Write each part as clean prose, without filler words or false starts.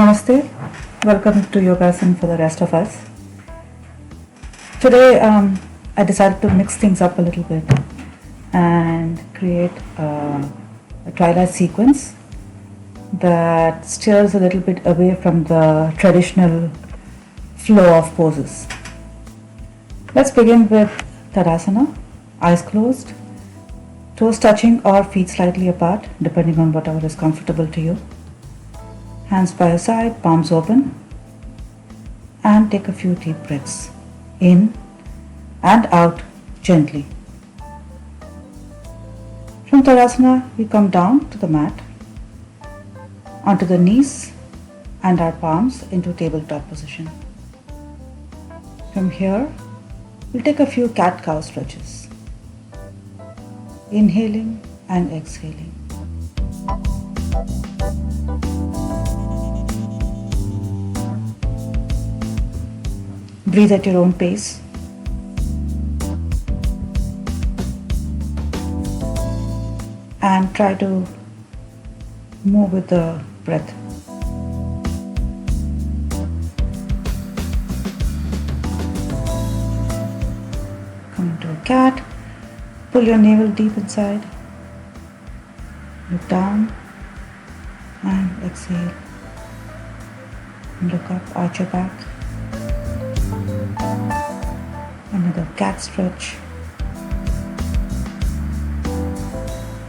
Namaste, welcome to Yogasana for the rest of us. Today I decided to mix things up a little bit and create a Twilight sequence that steers a little bit away from the traditional flow of poses. Let's begin with Tadasana, eyes closed, toes touching or feet slightly apart depending on whatever is comfortable to you. Hands by your side, palms open, and take a few deep breaths in and out gently. From Tadasana, we come down to the mat, onto the knees and our palms into tabletop position. From here, we'll take a few cat-cow stretches, inhaling and exhaling. Breathe at your own pace. And try to move with the breath. Come into a cat. Pull your navel deep inside. Look down and exhale. Look up, arch your back. Another cat stretch.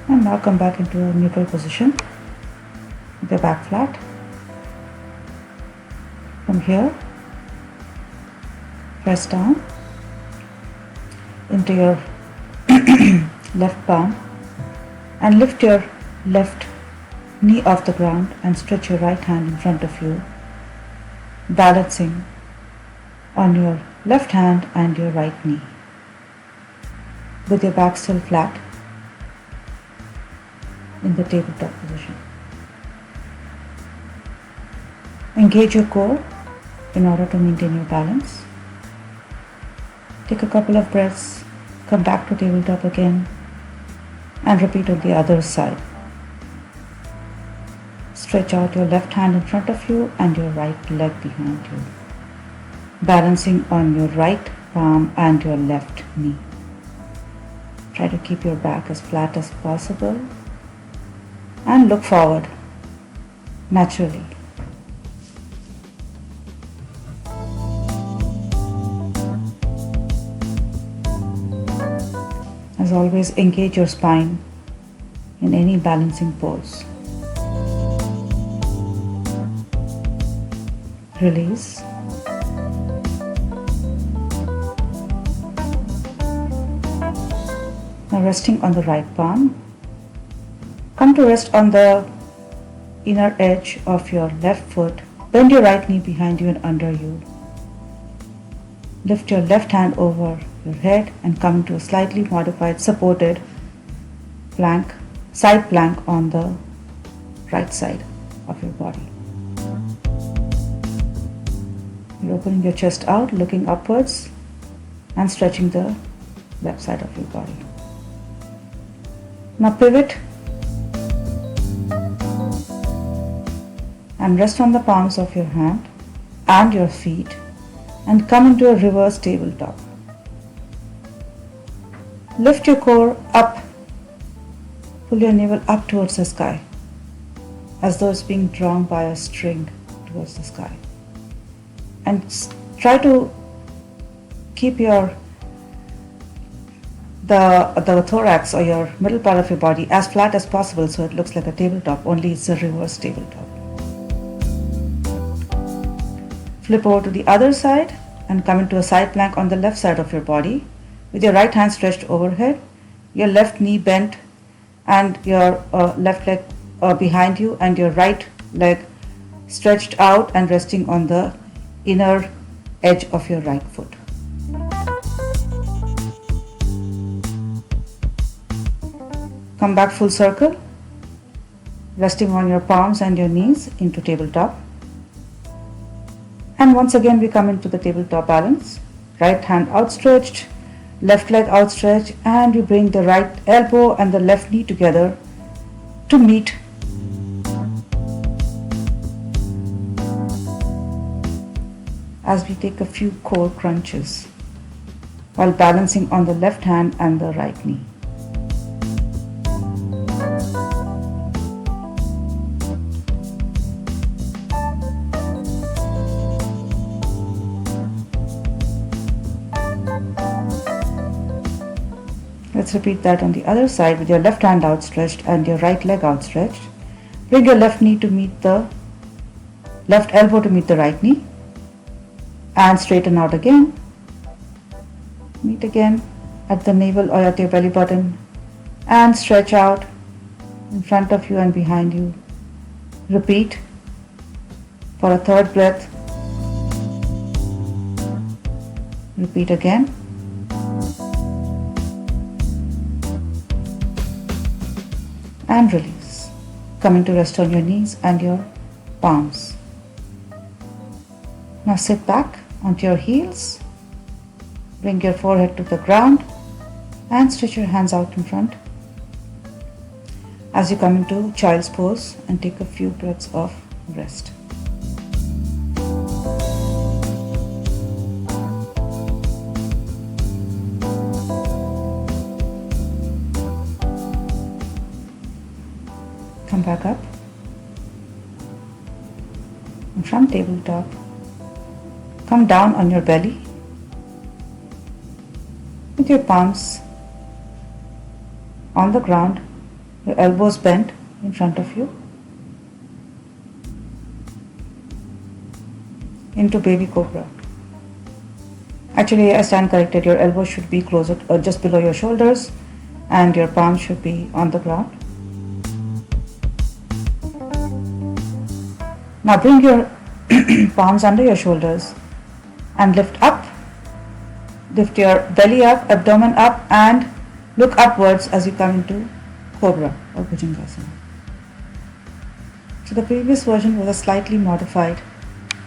And now come back into a neutral position with your back flat. From here, press down into your left palm and lift your left knee off the ground and stretch your right hand in front of you, balancing on your left hand and your right knee, with your back still flat in the tabletop position. Engage your core in order to maintain your balance. Take a couple of breaths, come back to tabletop again, and repeat on the other side. Stretch out your left hand in front of you and your right leg behind you, balancing on your right palm and your left knee. Try to keep your back as flat as possible and look forward naturally. As always, engage your spine in any balancing pose. Release. Now resting on the right palm, come to rest on the inner edge of your left foot. Bend your right knee behind you and under you. Lift your left hand over your head and come into a slightly modified supported plank, side plank on the right side of your body. You're opening your chest out, looking upwards and stretching the left side of your body. Now pivot and rest on the palms of your hand and your feet and come into a reverse tabletop. Lift your core up, pull your navel up towards the sky as though it's being drawn by a string towards the sky. And try to keep your the thorax or your middle part of your body as flat as possible so it looks like a tabletop, only it's a reverse tabletop. Flip over to the other side and come into a side plank on the left side of your body with your right hand stretched overhead, your left knee bent and your left leg behind you and your right leg stretched out and resting on the inner edge of your right foot. Come back full circle, resting on your palms and your knees into tabletop. And once again we come into the tabletop balance. Right hand outstretched, left leg outstretched, and you bring the right elbow and the left knee together to meet as we take a few core crunches while balancing on the left hand and the right knee. Let's repeat that on the other side with your left hand outstretched and your right leg outstretched. Bring your left knee to meet the left elbow to meet the right knee and straighten out again. Meet again at the navel or at your belly button and stretch out in front of you and behind you. Repeat for a third breath. Repeat again. And release, coming to rest on your knees and your palms. Now sit back onto your heels, bring your forehead to the ground and stretch your hands out in front as you come into child's pose and take a few breaths of rest. Come back up and from tabletop come down on your belly with your palms on the ground, your elbows bent in front of you into baby cobra. Actually, I stand corrected. Your elbows should be closer or just below your shoulders and your palms should be on the ground. Now bring your palms under your shoulders and lift up. Lift your belly up, abdomen up and look upwards as you come into Cobra or Bhujangasana. So the previous version was a slightly modified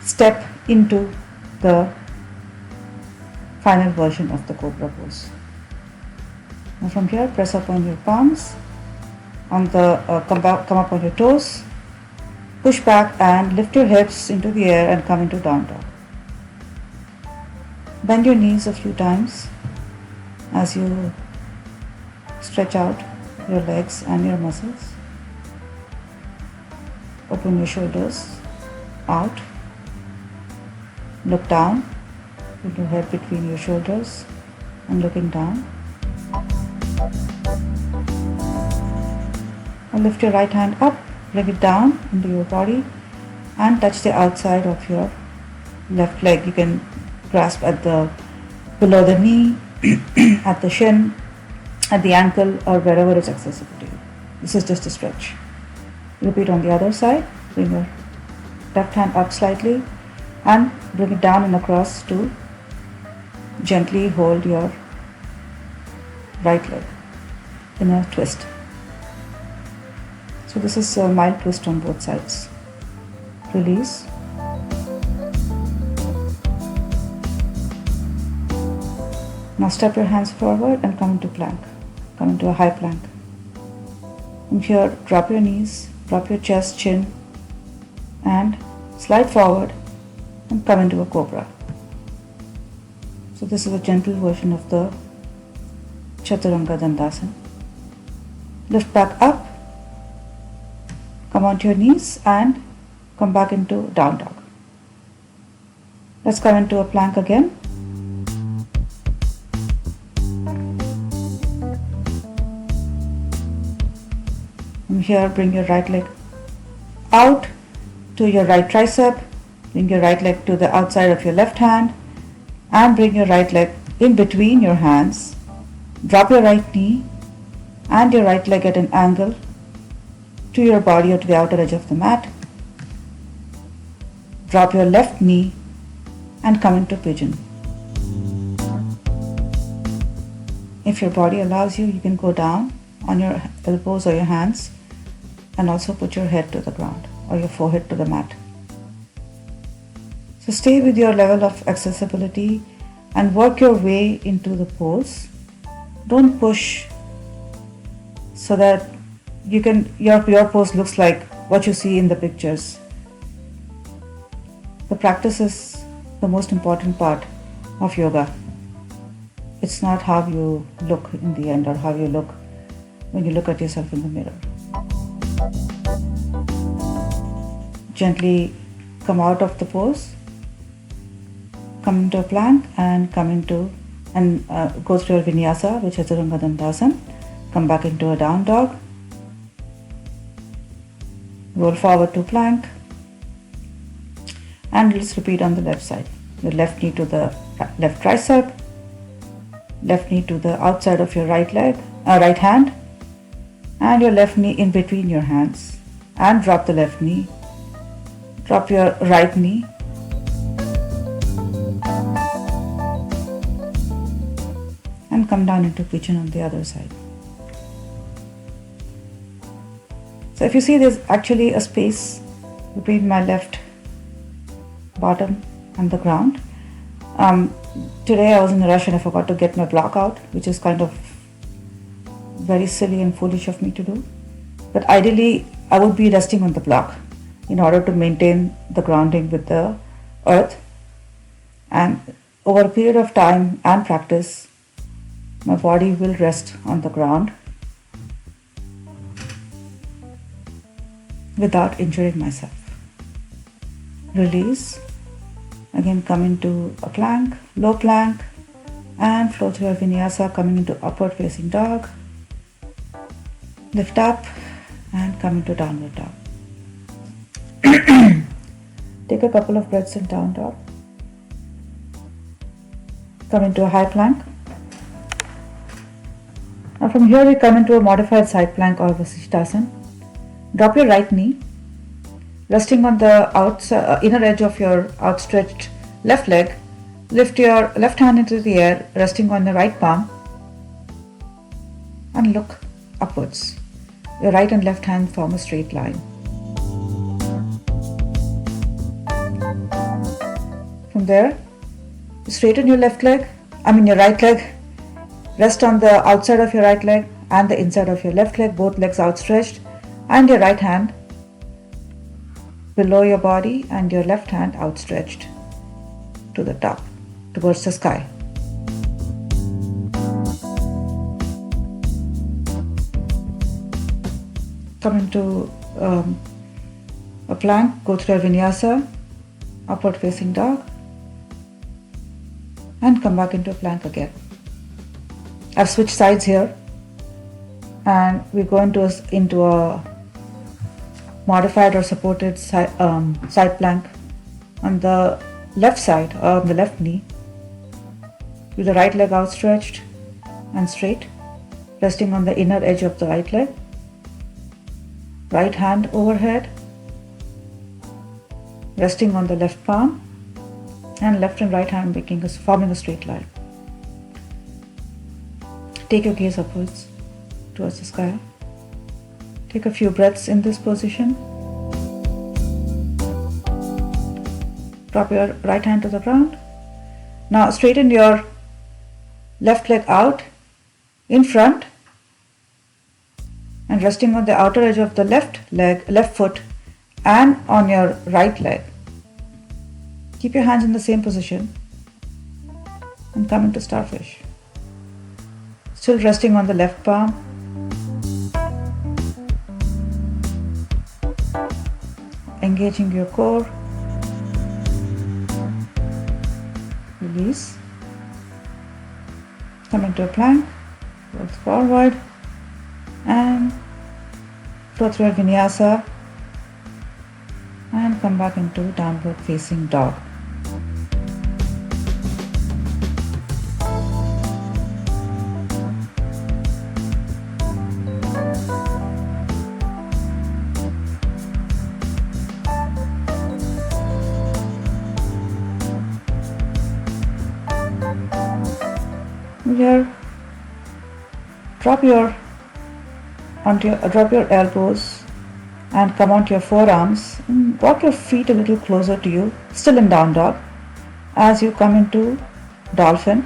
step into the final version of the Cobra pose. Now from here, press up on your palms, on the come up on your toes. Push back and lift your hips into the air and come into down dog. Bend your knees a few times as you stretch out your legs and your muscles. Open your shoulders out. Look down with your head between your shoulders and looking down. Now lift your right hand up. Bring it down into your body and touch the outside of your left leg. You can grasp at the below the knee, at the shin, at the ankle or wherever it's accessible to you. This is just a stretch. Repeat on the other side. Bring your left hand up slightly and bring it down and across to gently hold your right leg in a twist. So this is a mild twist on both sides. Release. Now step your hands forward and come into plank. Come into a high plank. From here, drop your knees, drop your chest, chin, and slide forward and come into a cobra. So this is a gentle version of the Chaturanga Dandasana. Lift back up. Come onto your knees and come back into down dog. Let's come into a plank again. From here, bring your right leg out to your right tricep. Bring your right leg to the outside of your left hand and bring your right leg in between your hands. Drop your right knee and your right leg at an angle to your body or to the outer edge of the mat. Drop your left knee and come into pigeon. If your body allows you, you can go down on your elbows or your hands and also put your head to the ground or your forehead to the mat. So stay with your level of accessibility and work your way into the pose. Don't push so that your pose looks like what you see in the pictures. The practice is the most important part of yoga. It's not how you look in the end or how you look when you look at yourself in the mirror. Gently come out of the pose, come into a plank and go through your vinyasa, which is Chaturanga Dandasana. Come back into a down dog. Roll forward to plank. And let's repeat on the left side. Your left knee to the left tricep, left knee to the outside of your right hand, and your left knee in between your hands. And drop the left knee. Drop your right knee. And come down into pigeon on the other side. So if you see, there's actually a space between my left bottom and the ground. Today I was in a rush and I forgot to get my block out, which is kind of very silly and foolish of me to do. But ideally, I would be resting on the block in order to maintain the grounding with the earth. And over a period of time and practice, my body will rest on the ground without injuring myself. Release. Again, come into a plank, low plank, and flow through your vinyasa, coming into upward facing dog. Lift up and come into downward dog. Take a couple of breaths in down dog. Come into a high plank. Now from here we come into a modified side plank or Vasishthasana. Drop your right knee, resting on the inner edge of your outstretched left leg. Lift your left hand into the air, resting on the right palm, and look upwards. Your right and left hand form a straight line. From there, straighten your your right leg. Rest on the outside of your right leg and the inside of your left leg, both legs outstretched, and your right hand below your body and your left hand outstretched to the top, towards the sky. Come into a plank, go through a vinyasa, upward facing dog, and come back into a plank again. I've switched sides here and we go into a modified or supported side plank on the left side, or on the left knee, with the right leg outstretched and straight, resting on the inner edge of the right leg. Right hand overhead, resting on the left palm, and left and right hand forming a straight line. Take your gaze upwards towards the sky. Take a few breaths in this position. Drop your right hand to the ground. Now straighten your left leg out in front and resting on the outer edge of the left foot and on your right leg. Keep your hands in the same position and come into starfish. Still resting on the left palm. Engaging your core. Release. Come into a plank. Roll forward. And flow through a vinyasa. And come back into downward facing dog. Here, drop your elbows and come onto your forearms and walk your feet a little closer to you, still in down dog, as you come into dolphin.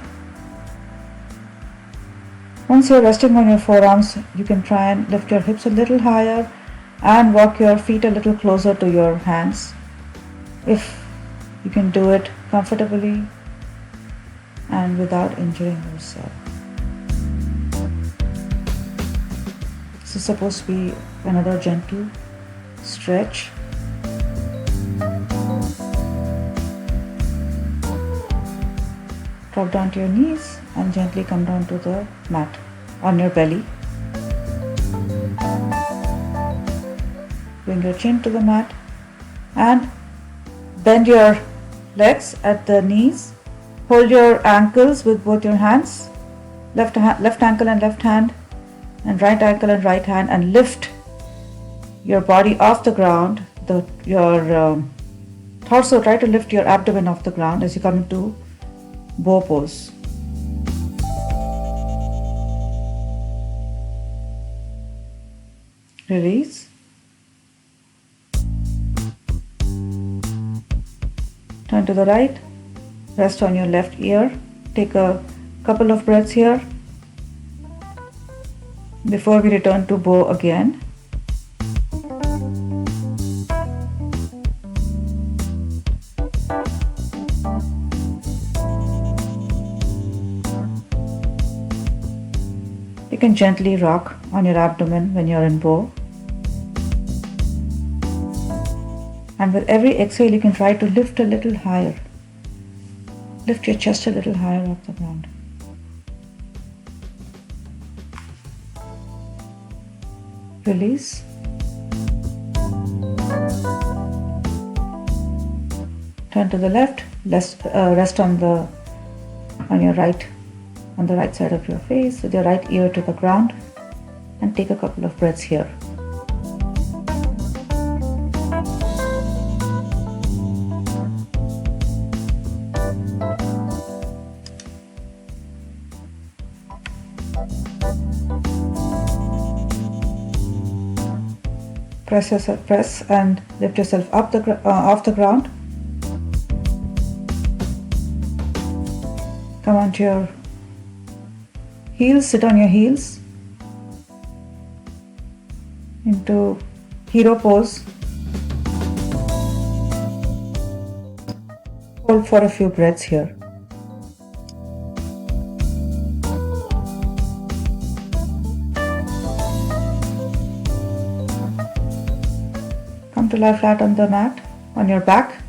Once you're resting on your forearms, you can try and lift your hips a little higher and walk your feet a little closer to your hands. If you can do it comfortably and without injuring yourself. This is supposed to be another gentle stretch. Drop down to your knees and gently come down to the mat on your belly. Bring your chin to the mat and bend your legs at the knees. Hold your ankles with both your hands, left ankle and left hand, and right ankle and right hand, and lift your body off the ground. Your torso, try to lift your abdomen off the ground as you come into bow pose. Release. Turn to the right, rest on your left ear. Take a couple of breaths here before we return to bow again. You can gently rock on your abdomen when you're in bow. And with every exhale, you can try to lift a little higher. Lift your chest a little higher off the ground. Release. Turn to the left. Rest on your right, on the right side of your face with your right ear to the ground, and take a couple of breaths here. Press and lift yourself up off the ground. Come onto your heels, sit on your heels into hero pose. Hold for a few breaths here. Come to lie flat on the mat, on your back,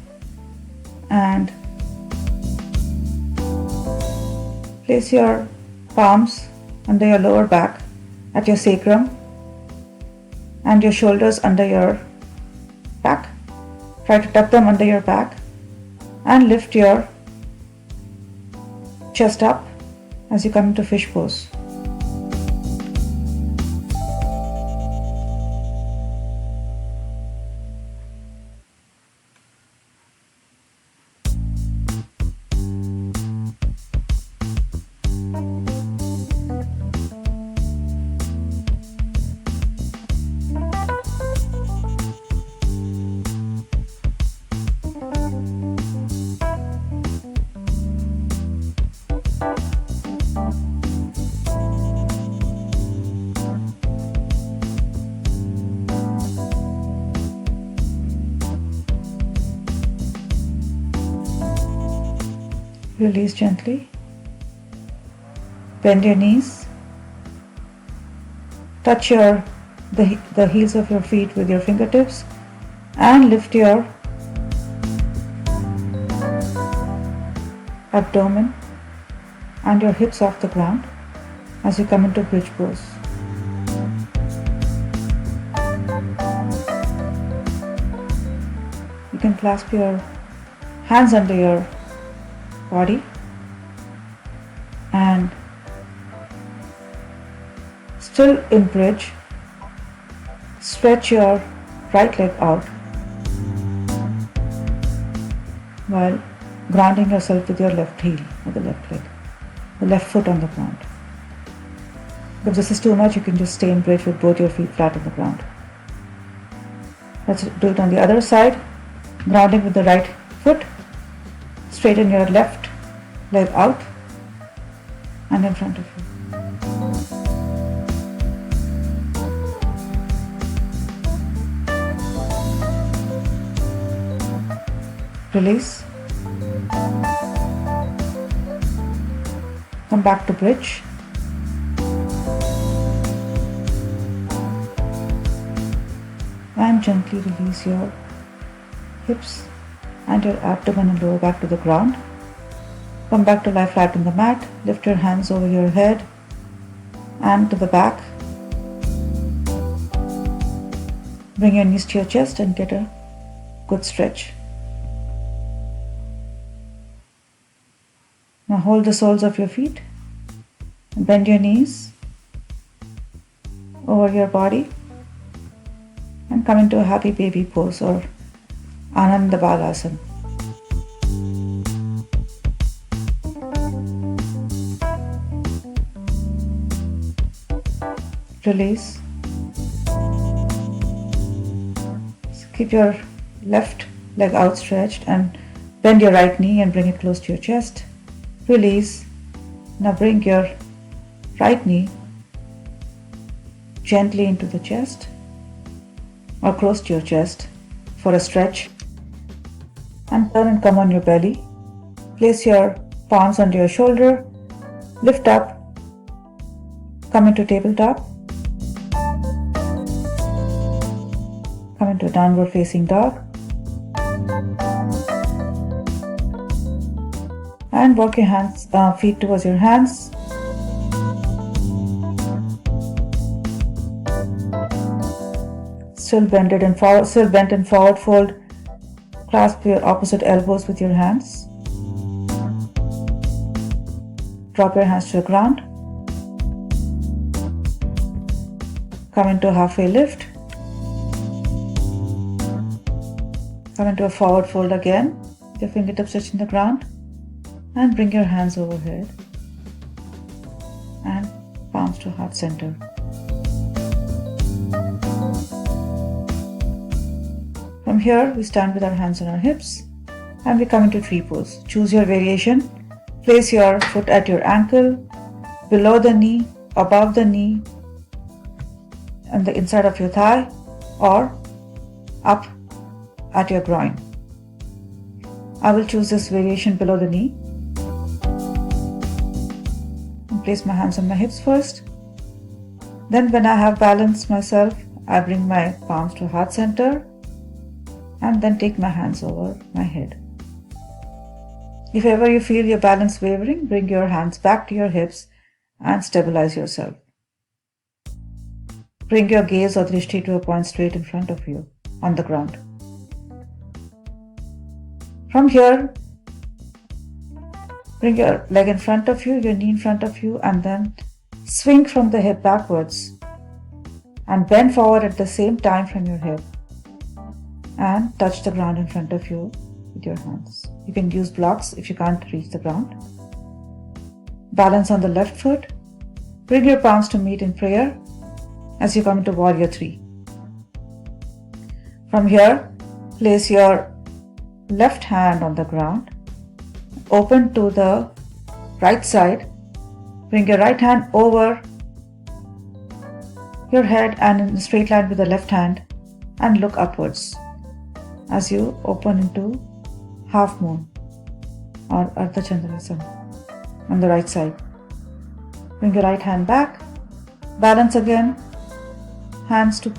and place your palms under your lower back at your sacrum and your shoulders under your back. Try to tuck them under your back and lift your chest up as you come into fish pose. Release gently. Bend your knees. Touch the heels of your feet with your fingertips and lift your abdomen and your hips off the ground as you come into bridge pose. You can clasp your hands under your body and still in bridge, stretch your right leg out while grounding yourself with your left heel or the left leg, the left foot on the ground. If this is too much, you can just stay in bridge with both your feet flat on the ground. Let's do it on the other side, grounding with the right foot. Straighten your left leg out and in front of you. Release. Come back to bridge. And gently release your hips and your abdomen and lower back to the ground. Come back to lie flat on the mat. Lift your hands over your head and to the back. Bring your knees to your chest and get a good stretch. Now hold the soles of your feet and bend your knees over your body and come into a happy baby pose or Ananda Balasana. Release. Keep your left leg outstretched and bend your right knee and bring it close to your chest. Release. Now bring your right knee gently into the chest or close to your chest for a stretch and turn and come on your belly. Place your palms under your shoulder. Lift up. Come into tabletop. Come into a downward facing dog. And walk your feet towards your hands. Still bent and forward fold. Clasp your opposite elbows with your hands. Drop your hands to the ground. Come into a halfway lift. Come into a forward fold again. Your fingertips touching the ground. And bring your hands overhead. And palms to heart center. From here, we stand with our hands on our hips. And we come into tree pose. Choose your variation. Place your foot at your ankle, below the knee, above the knee, on the inside of your thigh, or up at your groin. I will choose this variation below the knee. And place my hands on my hips first. Then when I have balanced myself, I bring my palms to heart center and then take my hands over my head. If ever you feel your balance wavering, bring your hands back to your hips and stabilize yourself. Bring your gaze or drishti to a point straight in front of you on the ground. From here, bring your leg in front of you, your knee in front of you, and then swing from the hip backwards and bend forward at the same time from your hip and touch the ground in front of you with your hands. You can use blocks if you can't reach the ground. Balance on the left foot. Bring your palms to meet in prayer as you come into Warrior 3. From here, place your left hand on the ground, open to the right side. Bring your right hand over your head and in a straight line with the left hand and look upwards as you open into half moon or Ardha Chandrasana on the right side. Bring your right hand back, balance again, hands to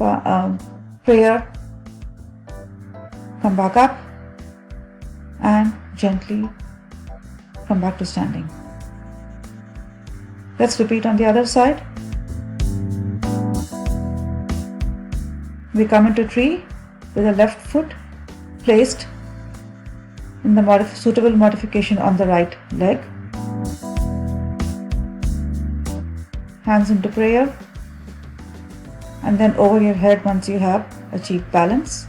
prayer, come back up and gently come back to standing. Let's repeat on the other side. We come into tree with the left foot placed in the suitable modification on the right leg. Hands into prayer and then over your head once you have achieved balance.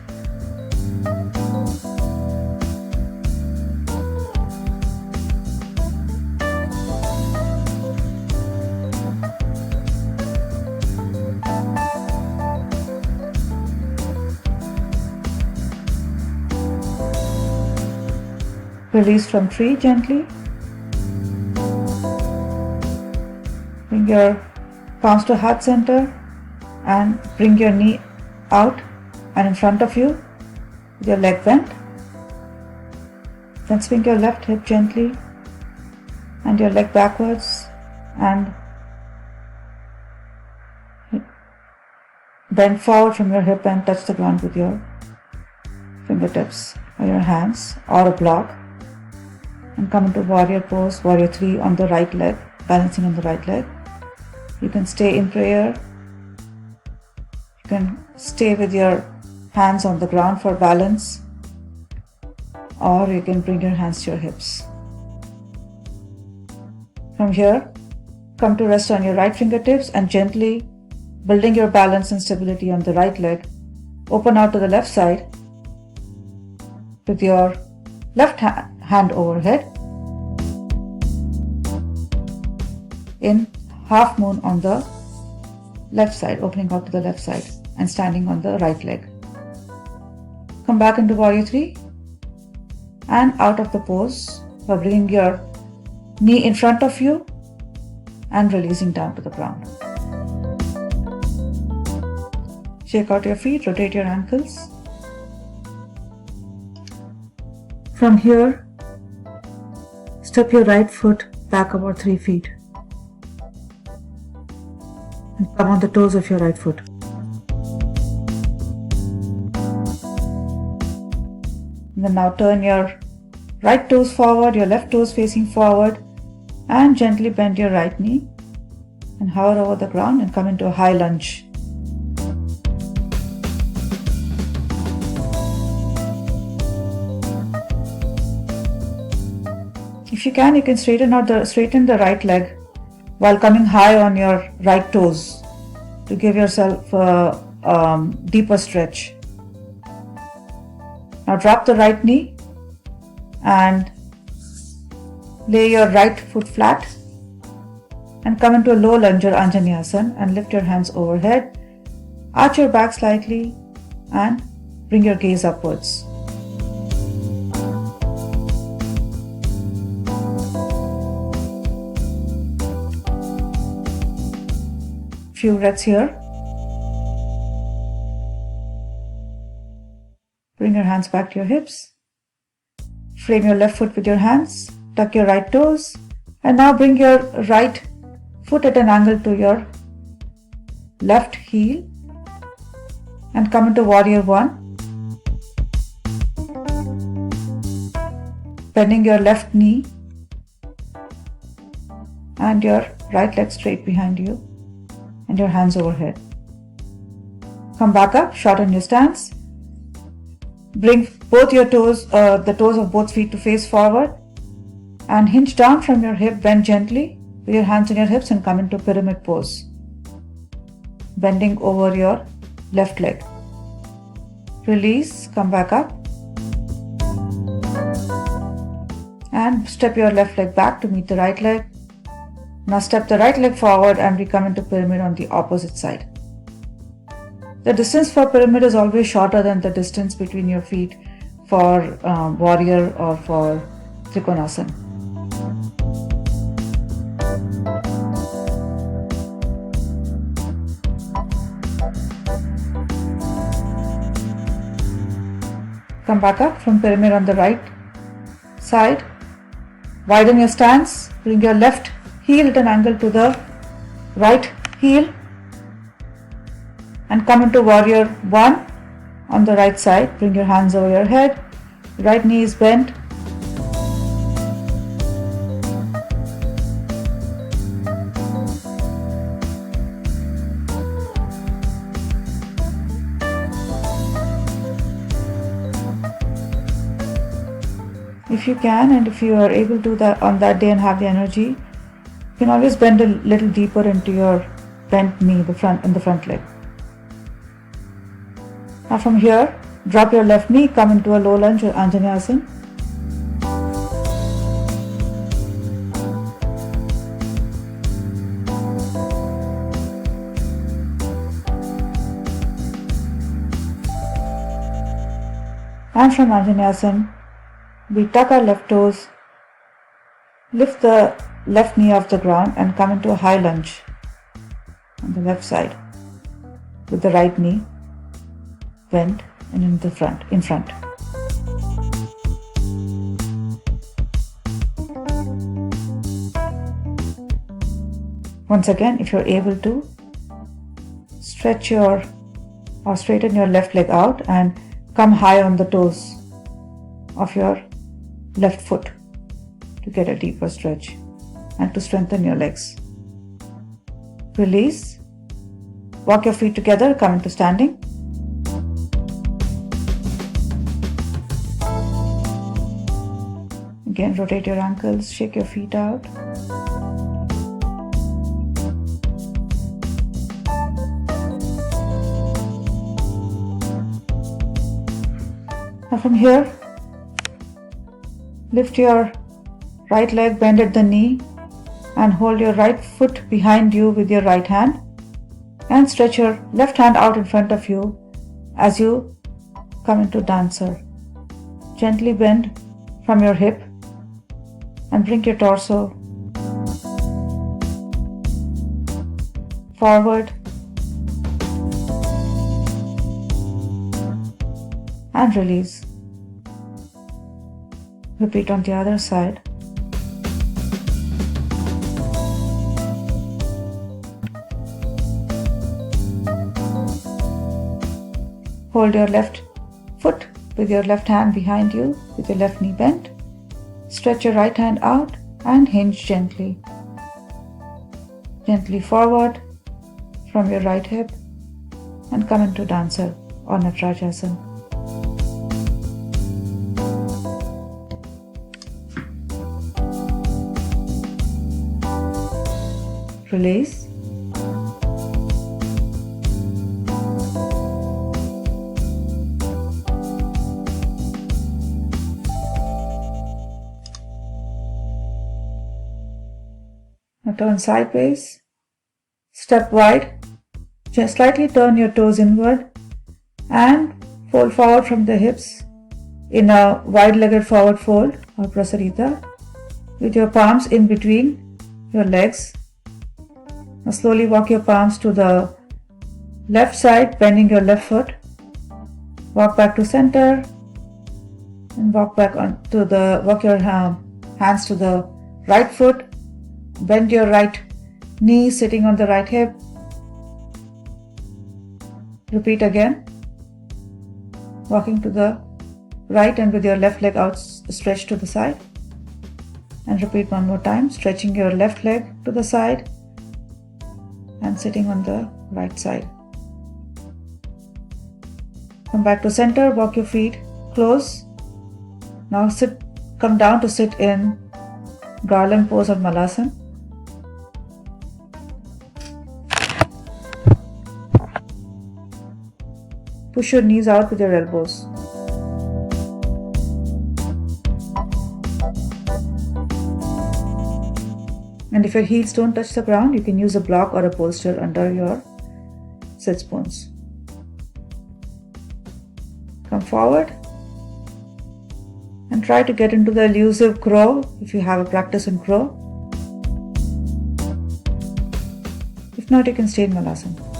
Release from tree gently. Bring your palms to heart center and bring your knee out and in front of you with your leg bent. Then swing your left hip gently and your leg backwards and bend forward from your hip and touch the ground with your fingertips or your hands or a block, and come into warrior pose, warrior 3 on the right leg, balancing on the right leg. You can stay in prayer, you can stay with your hands on the ground for balance, or you can bring your hands to your hips. From here, come to rest on your right fingertips and gently, building your balance and stability on the right leg, open out to the left side with your left hand overhead in half moon on the left side, opening out to the left side and standing on the right leg. Come back into warrior 3 and out of the pose by bringing your knee in front of you and releasing down to the ground. Shake out your feet, rotate your ankles. From here, step your right foot back about 3 feet and come on the toes of your right foot. And then now turn your right toes forward, your left toes facing forward, and gently bend your right knee and hover over the ground and come into a high lunge. If you can straighten the right leg while coming high on your right toes to give yourself a deeper stretch. Now drop the right knee and lay your right foot flat and come into a low lunge or Anjaneyasana and lift your hands overhead, arch your back slightly and bring your gaze upwards. Few breaths here. Bring your hands back to your hips. Frame your left foot with your hands. Tuck your right toes. And now bring your right foot at an angle to your left heel. And come into warrior 1. Bending your left knee. And your right leg straight behind you. And your hands overhead. Come back up, shorten your stance. Bring both your toes, the toes of both feet to face forward and hinge down from your hip, bend gently with your hands on your hips and come into pyramid pose. Bending over your left leg. Release, come back up and step your left leg back to meet the right leg. Now step the right leg forward and we come into pyramid on the opposite side. The distance for pyramid is always shorter than the distance between your feet for warrior or for Trikonasana. Come back up from pyramid on the right side. Widen your stance. Bring your left heel at an angle to the right heel and come into warrior 1 on the right side. Bring your hands over your head, right knee is bent. If you can and if you are able to do that on that day and have the energy, you can always bend a little deeper into your bent knee in the front leg. Now from here, drop your left knee, come into a low lunge or Anjaneyasana. And from Anjaneyasana, we tuck our left toes, lift the left knee off the ground and come into a high lunge on the left side with the right knee bent and in front. Once again, if you're able to, stretch or straighten your left leg out and come high on the toes of your left foot to get a deeper stretch and to strengthen your legs. Release. Walk your feet together, come into standing. Again, rotate your ankles, shake your feet out. Now from here, lift your right leg, bend at the knee, and hold your right foot behind you with your right hand, and stretch your left hand out in front of you as you come into dancer. Gently bend from your hip and bring your torso forward and release. Repeat on the other side. Hold your left foot with your left hand behind you with your left knee bent. Stretch your right hand out and hinge gently. Gently forward from your right hip and come into dancer or Natarajasana. Release. Now turn sideways, step wide, just slightly turn your toes inward and fold forward from the hips in a wide-legged forward fold or prasarita with your palms in between your legs. Now slowly walk your palms to the left side, bending your left foot. Walk back to center and walk your hands to the right foot. Bend your right knee, sitting on the right hip. Repeat again. Walking to the right and with your left leg out stretched to the side. And repeat one more time, stretching your left leg to the side and sitting on the right side. Come back to center, walk your feet close. Now come down to sit in garland pose or malasana. Push your knees out with your elbows. And if your heels don't touch the ground, you can use a block or a bolster under your sit bones. Come forward and try to get into the elusive crow if you have a practice in crow. If not, you can stay in malasana.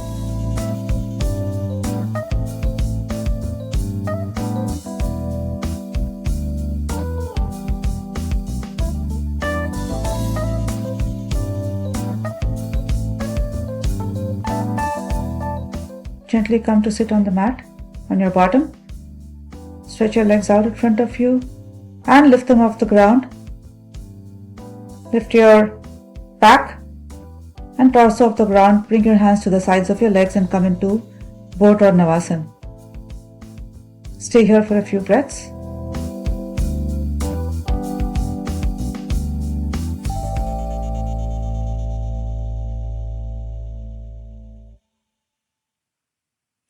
Gently come to sit on the mat on your bottom. Stretch your legs out in front of you and lift them off the ground. Lift your back and torso off the ground. Bring your hands to the sides of your legs and come into boat or navasana. Stay here for a few breaths.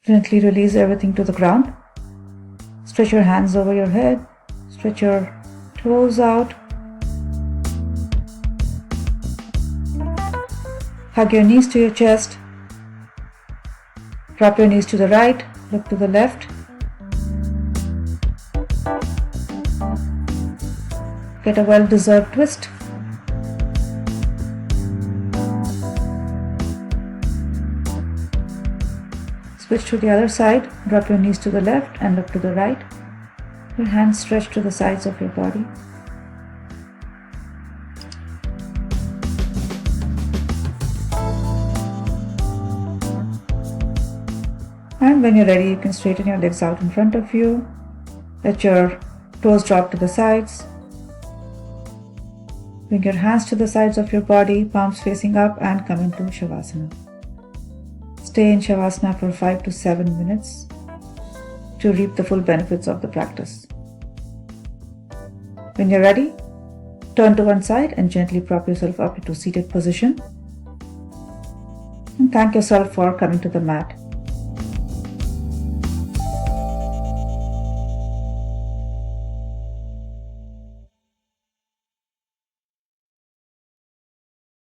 Gently release everything to the ground. Stretch your hands over your head. Stretch your toes out. Hug your knees to your chest. Drop your knees to the right. Look to the left. Get a well-deserved twist. Switch to the other side, drop your knees to the left and look to the right. Your hands stretched to the sides of your body. And when you're ready, you can straighten your legs out in front of you. Let your toes drop to the sides. Bring your hands to the sides of your body, palms facing up, and come into Shavasana. Stay in Shavasana for 5 to 7 minutes to reap the full benefits of the practice. When you're ready, turn to one side and gently prop yourself up into seated position. And thank yourself for coming to the mat.